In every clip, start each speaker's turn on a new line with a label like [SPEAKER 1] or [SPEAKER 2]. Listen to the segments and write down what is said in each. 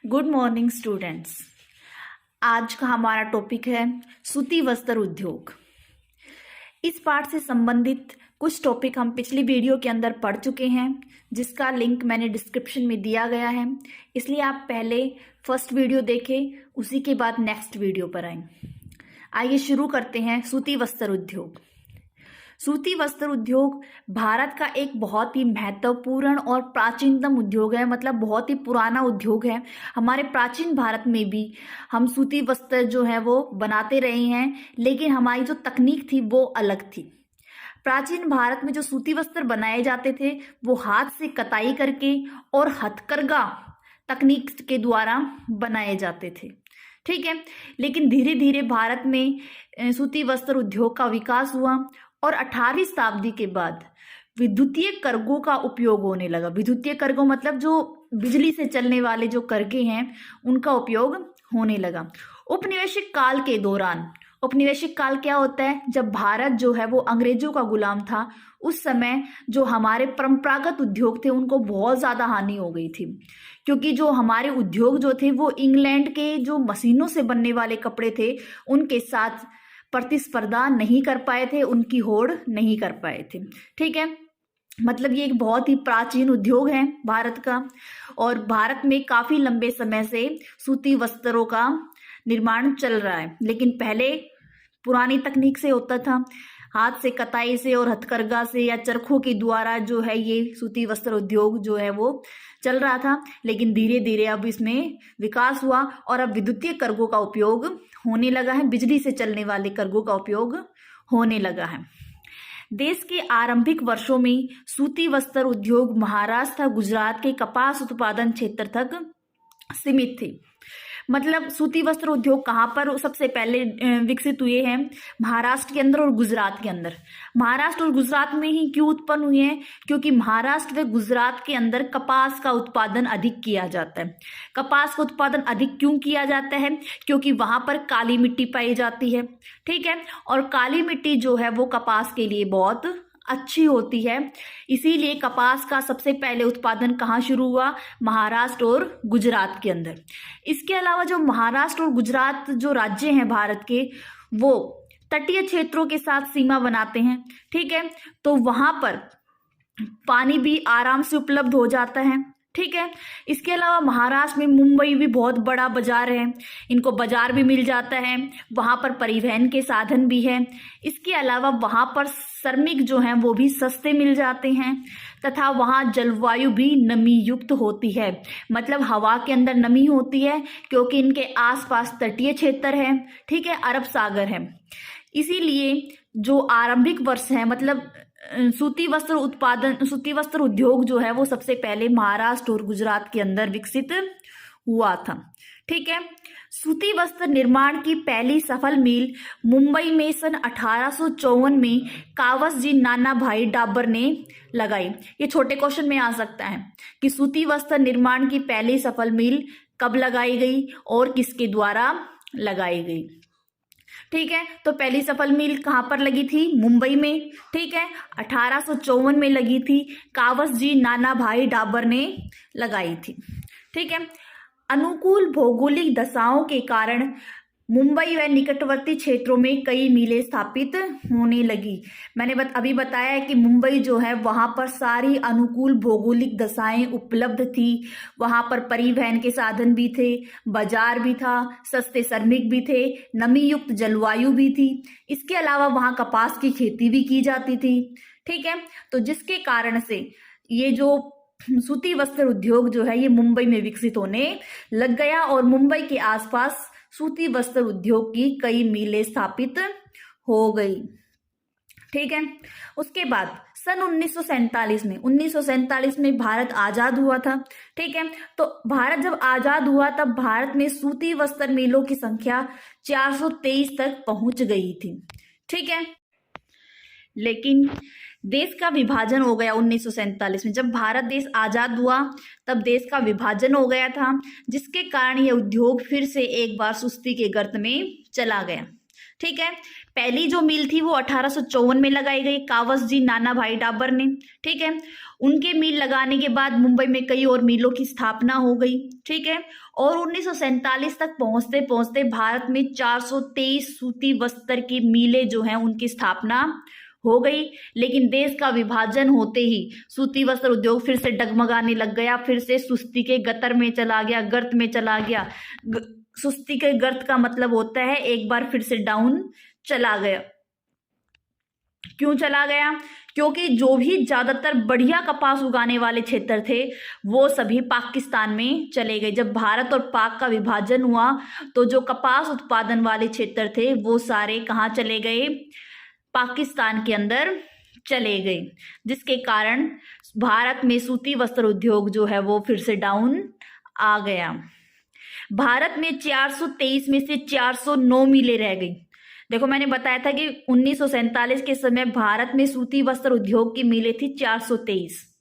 [SPEAKER 1] Good morning students. आज का हमारा टॉपिक है सूती वस्त्र उद्योग। इस पाठ से संबंधित कुछ टॉपिक हम पिछली वीडियो के अंदर पढ़ चुके हैं, जिसका लिंक मैंने डिस्क्रिप्शन में दिया गया है। इसलिए आप पहले फर्स्ट वीडियो देखें, उसी के बाद नेक्स्ट वीडियो पर आएं। आइए शुरू करते हैं। सूती वस्त्र उद्योग। सूती वस्त्र उद्योग भारत का एक बहुत ही महत्वपूर्ण और प्राचीनतम उद्योग है, मतलब बहुत ही पुराना उद्योग है। हमारे प्राचीन भारत में भी हम सूती वस्त्र जो है वो बनाते रहे हैं, लेकिन हमारी जो तकनीक थी वो अलग थी। प्राचीन भारत में जो सूती वस्त्र बनाए जाते थे वो हाथ से कताई करके और हथकरघा तकनीक के द्वारा बनाए जाते थे, ठीक है। लेकिन धीरे धीरे भारत में सूती वस्त्र उद्योग का विकास हुआ और 18वीं शताब्दी के बाद विद्युतीय करघों का उपयोग होने लगा। विद्युतीय करघों मतलब जो बिजली से चलने वाले जो करघे हैं, उनका उपयोग होने लगा। उपनिवेशिक काल के दौरान, उपनिवेशिक काल क्या होता है? जब भारत जो है वो अंग्रेजों का गुलाम था, उस समय जो हमारे परंपरागत उद्योग थे उनको बहुत ज़्यादा हानि हो गई थी, क्योंकि जो हमारे उद्योग जो थे वो इंग्लैंड के जो मशीनों से बनने वाले कपड़े थे उनके साथ प्रतिस्पर्धा नहीं कर पाए थे, उनकी होड़ नहीं कर पाए थे, ठीक है। मतलब ये एक बहुत ही प्राचीन उद्योग है भारत का, और भारत में काफ़ी लंबे समय से सूती वस्त्रों का निर्माण चल रहा है। लेकिन पहले पुरानी तकनीक से होता था, हाथ से कताई से और हथकरघा से या चरखों के द्वारा जो है ये सूती वस्त्र उद्योग जो है वो चल रहा था। लेकिन धीरे धीरे अब इसमें विकास हुआ और अब विद्युतीय करघों का उपयोग होने लगा है, बिजली से चलने वाले करघों का उपयोग होने लगा है। देश के आरंभिक वर्षों में सूती वस्त्र उद्योग महाराष्ट्र, गुजरात के कपास उत्पादन क्षेत्र तक सीमित थे। मतलब सूती वस्त्र उद्योग कहाँ पर सबसे पहले विकसित हुए हैं? महाराष्ट्र के अंदर और गुजरात के अंदर। महाराष्ट्र और गुजरात में ही क्यों उत्पन्न हुए हैं? क्योंकि महाराष्ट्र व गुजरात के अंदर कपास का उत्पादन अधिक किया जाता है। कपास का उत्पादन अधिक क्यों किया जाता है? क्योंकि वहां पर काली मिट्टी पाई जाती है, ठीक है। और काली मिट्टी जो है वो कपास के लिए बहुत अच्छी होती है, इसीलिए कपास का सबसे पहले उत्पादन कहाँ शुरू हुआ? महाराष्ट्र और गुजरात के अंदर। इसके अलावा जो महाराष्ट्र और गुजरात जो राज्य हैं भारत के, वो तटीय क्षेत्रों के साथ सीमा बनाते हैं, ठीक है। तो वहां पर पानी भी आराम से उपलब्ध हो जाता है, ठीक है। इसके अलावा महाराष्ट्र में मुंबई भी बहुत बड़ा बाजार है, इनको बाजार भी मिल जाता है, वहाँ पर परिवहन के साधन भी है। इसके अलावा वहाँ पर श्रमिक जो हैं वो भी सस्ते मिल जाते हैं, तथा वहाँ जलवायु भी नमी युक्त होती है, मतलब हवा के अंदर नमी होती है, क्योंकि इनके आसपास तटीय क्षेत्र है, ठीक है, अरब सागर है। इसीलिए जो आरंभिक वर्ष है, मतलब सूती वस्त्र उद्योग जो है वो सबसे पहले महाराष्ट्र और गुजरात के अंदर विकसित हुआ था, ठीक है। सूती वस्त्र निर्माण की पहली सफल मिल मुंबई में सन 1854 में कावसजी नाना भाई डाबर ने लगाई। ये छोटे क्वेश्चन में आ सकता है कि सूती वस्त्र निर्माण की पहली सफल मिल कब लगाई गई और किसके द्वारा लगाई गई, ठीक है। तो पहली सफल मिल कहाँ पर लगी थी? मुंबई में, ठीक है। 1854 में लगी थी, कावसजी नाना भाई डाबर ने लगाई थी, ठीक है। अनुकूल भौगोलिक दशाओं के कारण मुंबई व निकटवर्ती क्षेत्रों में कई मिलें स्थापित होने लगी। मैंने अभी बताया है कि मुंबई जो है वहाँ पर सारी अनुकूल भौगोलिक दशाएं उपलब्ध थी, वहाँ पर परिवहन के साधन भी थे, बाजार भी था, सस्ते श्रमिक भी थे, नमी युक्त जलवायु भी थी। इसके अलावा वहाँ कपास की खेती भी की जाती थी, ठीक है। तो जिसके कारण से ये जो सूती वस्त्र उद्योग जो है ये मुंबई में विकसित होने लग गया और मुंबई के आसपास सूती वस्त्र उद्योग की कई मिलें स्थापित हो गई, ठीक है। उसके बाद सन 1947 में भारत आजाद हुआ था, ठीक है। तो भारत जब आजाद हुआ तब भारत में सूती वस्त्र मिलों की संख्या 423 तक पहुंच गई थी, ठीक है। लेकिन देश का विभाजन हो गया 1947 में। जब भारत देश आजाद हुआ तब देश का विभाजन हो गया था, जिसके कारण यह उद्योग फिर से एक बार सुस्ती के गर्त में चला गया, ठीक है। पहली जो मिल थी वो 1854 में लगाई गई, कावस जी नाना भाई डाबर ने। ठीक है। उनके मिल लगाने के बाद मुंबई में कई और मिलों की स्थापना हो गई। ठीक है। और 1947 तक पहुंचते पहुंचते भारत में 423 सूती वस्त्र की मिलें जो हैं उनकी स्थापना हो गई। लेकिन देश का विभाजन होते ही सूती वस्त्र उद्योग फिर से डगमगाने लग गया, फिर से सुस्ती के गतर में चला गया, गर्त में चला गया। सुस्ती के गर्त का मतलब होता है एक बार फिर से डाउन चला गया। क्यों चला गया? क्योंकि जो भी ज्यादातर बढ़िया कपास उगाने वाले क्षेत्र थे वो सभी पाकिस्तान में चले गए। जब भारत और पाक का विभाजन हुआ तो जो कपास उत्पादन वाले क्षेत्र थे वो सारे कहाँ चले गए? पाकिस्तान के अंदर चले गए, जिसके कारण भारत में सूती वस्त्र उद्योग जो है वो फिर से डाउन आ गया। भारत में 423 में से 409 मिलें रह गई। देखो मैंने बताया था कि 1947 के समय भारत में सूती वस्त्र उद्योग की मिलें थी 423।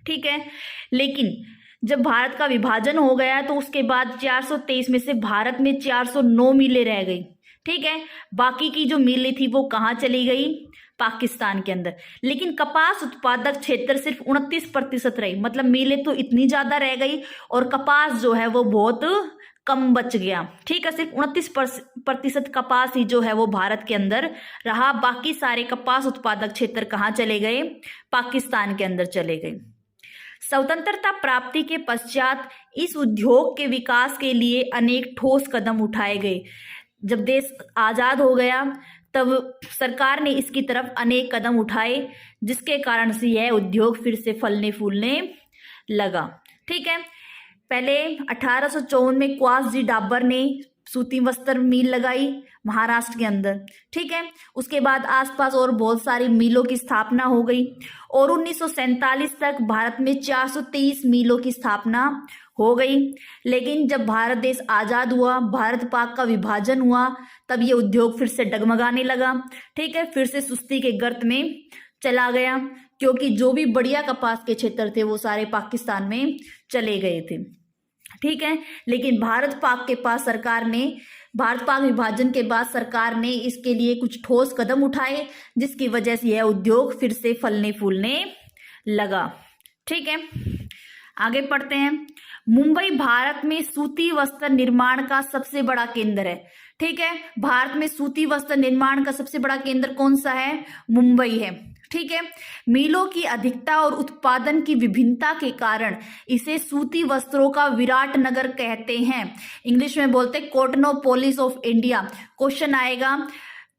[SPEAKER 1] ठीक है। लेकिन जब भारत का विभाजन हो गया तो उसके बाद 423 में से भारत में 409 मिलें रह गई। ठीक है। बाकी की जो मिलें थी वो कहाँ चली गई? पाकिस्तान के अंदर। लेकिन कपास उत्पादक क्षेत्र सिर्फ 29% रही, मतलब मिलें तो इतनी ज्यादा रह गई और कपास जो है वो बहुत कम बच गया। ठीक है। सिर्फ 29% कपास ही जो है वो भारत के अंदर रहा, बाकी सारे कपास उत्पादक क्षेत्र कहाँ चले गए? पाकिस्तान के अंदर चले गए। स्वतंत्रता प्राप्ति के पश्चात इस उद्योग के विकास के लिए अनेक ठोस कदम उठाए गए। जब देश आजाद हो गया तब सरकार ने इसकी तरफ अनेक कदम उठाए, जिसके कारण से यह उद्योग फिर से फलने फूलने लगा। ठीक है। पहले 1854 में क्वास जी डाबर ने सूती वस्त्र मिल लगाई महाराष्ट्र के अंदर। ठीक है। उसके बाद आसपास और बहुत सारी मिलों की स्थापना हो गई और 1947 तक भारत में 423 मिलों की स्थापना हो गई। लेकिन जब भारत देश आजाद हुआ, भारत पाक का विभाजन हुआ, तब ये उद्योग फिर से डगमगाने लगा। ठीक है। फिर से सुस्ती के गर्त में चला गया, क्योंकि जो भी बढ़िया कपास के क्षेत्र थे वो सारे पाकिस्तान में चले गए थे। ठीक है। लेकिन भारत पाक विभाजन के बाद सरकार ने इसके लिए कुछ ठोस कदम उठाए, जिसकी वजह से यह उद्योग फिर से फलने फूलने लगा। ठीक है। आगे पढ़ते हैं। मुंबई भारत में सूती वस्त्र निर्माण का सबसे बड़ा केंद्र है। ठीक है। भारत में सूती वस्त्र निर्माण का सबसे बड़ा केंद्र कौन सा है? मुंबई है। ठीक है। मिलों की अधिकता और उत्पादन की विभिन्नता के कारण इसे सूती वस्त्रों का विराट नगर कहते हैं। इंग्लिश में बोलते हैं कॉटनोपोलिस ऑफ इंडिया। क्वेश्चन आएगा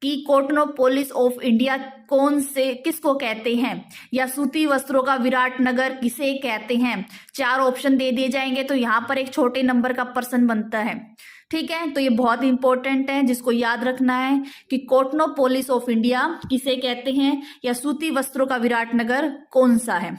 [SPEAKER 1] कि कॉटनोपोलिस ऑफ इंडिया किसको कहते हैं, या सूती वस्त्रों का विराट नगर किसे कहते हैं? 4 ऑप्शन दे दिए जाएंगे तो यहाँ पर एक छोटे नंबर का प्रश्न बनता है। ठीक है। तो ये बहुत इंपॉर्टेंट है, जिसको याद रखना है कि कॉटनोपोलिस ऑफ इंडिया किसे कहते हैं या सूती वस्त्रों का विराट नगर कौन सा है।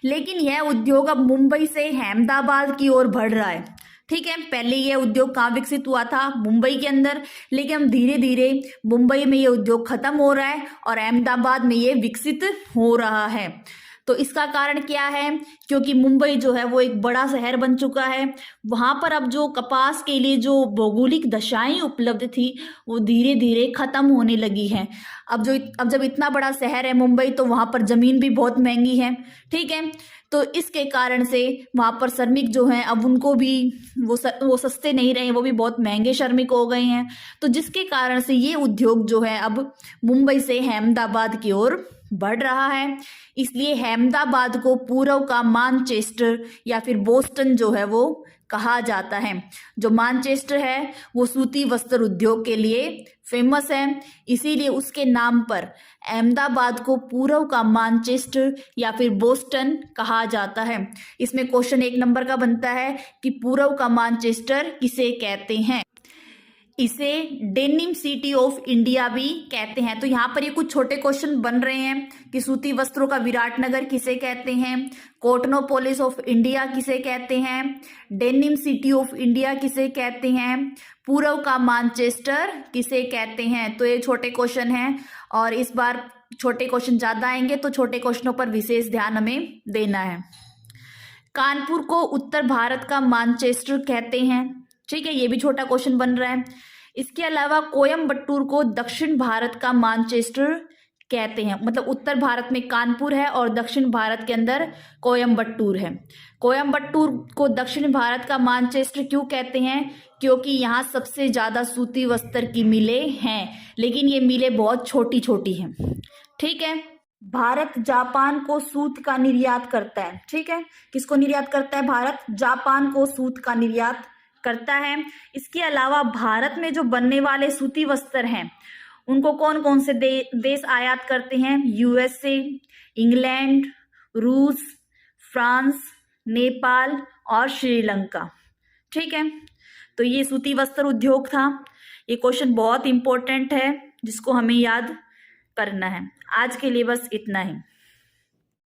[SPEAKER 1] लेकिन यह उद्योग अब मुंबई से अहमदाबाद की ओर बढ़ रहा है। ठीक है। पहले यह उद्योग कहाँ विकसित हुआ था? मुंबई के अंदर। लेकिन धीरे धीरे मुंबई में यह उद्योग खत्म हो रहा है और अहमदाबाद में यह विकसित हो रहा है। तो इसका कारण क्या है? क्योंकि मुंबई जो है वो एक बड़ा शहर बन चुका है। वहां पर अब जो कपास के लिए जो भौगोलिक दशाएं उपलब्ध थी वो धीरे धीरे खत्म होने लगी हैं। अब जब इतना बड़ा शहर है मुंबई, तो वहां पर जमीन भी बहुत महंगी है। ठीक है। तो इसके कारण से वहां पर श्रमिक जो हैं अब उनको भी वो सस्ते नहीं रहे, वो भी बहुत महंगे श्रमिक हो गए हैं। तो जिसके कारण से ये उद्योग जो है अब मुंबई से अहमदाबाद की ओर बढ़ रहा है। इसलिए अहमदाबाद को पूर्व का मैनचेस्टर या फिर बोस्टन जो है वो कहा जाता है। जो मैनचेस्टर है वो सूती वस्त्र उद्योग के लिए फेमस है, इसीलिए उसके नाम पर अहमदाबाद को पूर्व का मैनचेस्टर या फिर बोस्टन कहा जाता है। इसमें क्वेश्चन 1 नंबर का बनता है कि पूर्व का मैनचेस्टर किसे कहते हैं? इसे डेनिम सिटी ऑफ इंडिया भी कहते हैं। तो यहाँ पर ये कुछ छोटे क्वेश्चन बन रहे हैं कि सूती वस्त्रों का विराट नगर किसे कहते हैं, कॉटनोपोलिस ऑफ इंडिया किसे कहते हैं, डेनिम सिटी ऑफ इंडिया किसे कहते हैं, पूर्व का मैनचेस्टर किसे कहते हैं। तो ये छोटे क्वेश्चन हैं और इस बार छोटे क्वेश्चन ज्यादा आएंगे, तो छोटे क्वेश्चनों पर विशेष ध्यान हमें देना है। कानपुर को उत्तर भारत का मैनचेस्टर कहते हैं। ठीक है। ये भी छोटा क्वेश्चन बन रहा है। इसके अलावा कोयम्बटूर को दक्षिण भारत का मैनचेस्टर कहते हैं। मतलब उत्तर भारत में कानपुर है और दक्षिण भारत के अंदर कोयम्बटूर है। कोयम्बटूर को दक्षिण भारत का मैनचेस्टर क्यों कहते हैं? क्योंकि यहाँ सबसे ज्यादा सूती वस्त्र की मिलें हैं, लेकिन ये मिलें बहुत छोटी छोटी हैं। ठीक है। भारत जापान को सूत का निर्यात करता है। ठीक है, किसको निर्यात करता है? भारत जापान को सूत का निर्यात करता है। इसके अलावा भारत में जो बनने वाले सूती वस्त्र हैं उनको कौन कौन से देश आयात करते हैं? यूएसए, इंग्लैंड, रूस, फ्रांस, नेपाल और श्रीलंका। ठीक है, तो ये सूती वस्त्र उद्योग था। ये क्वेश्चन बहुत इंपॉर्टेंट है जिसको हमें याद करना है। आज के लिए बस इतना ही।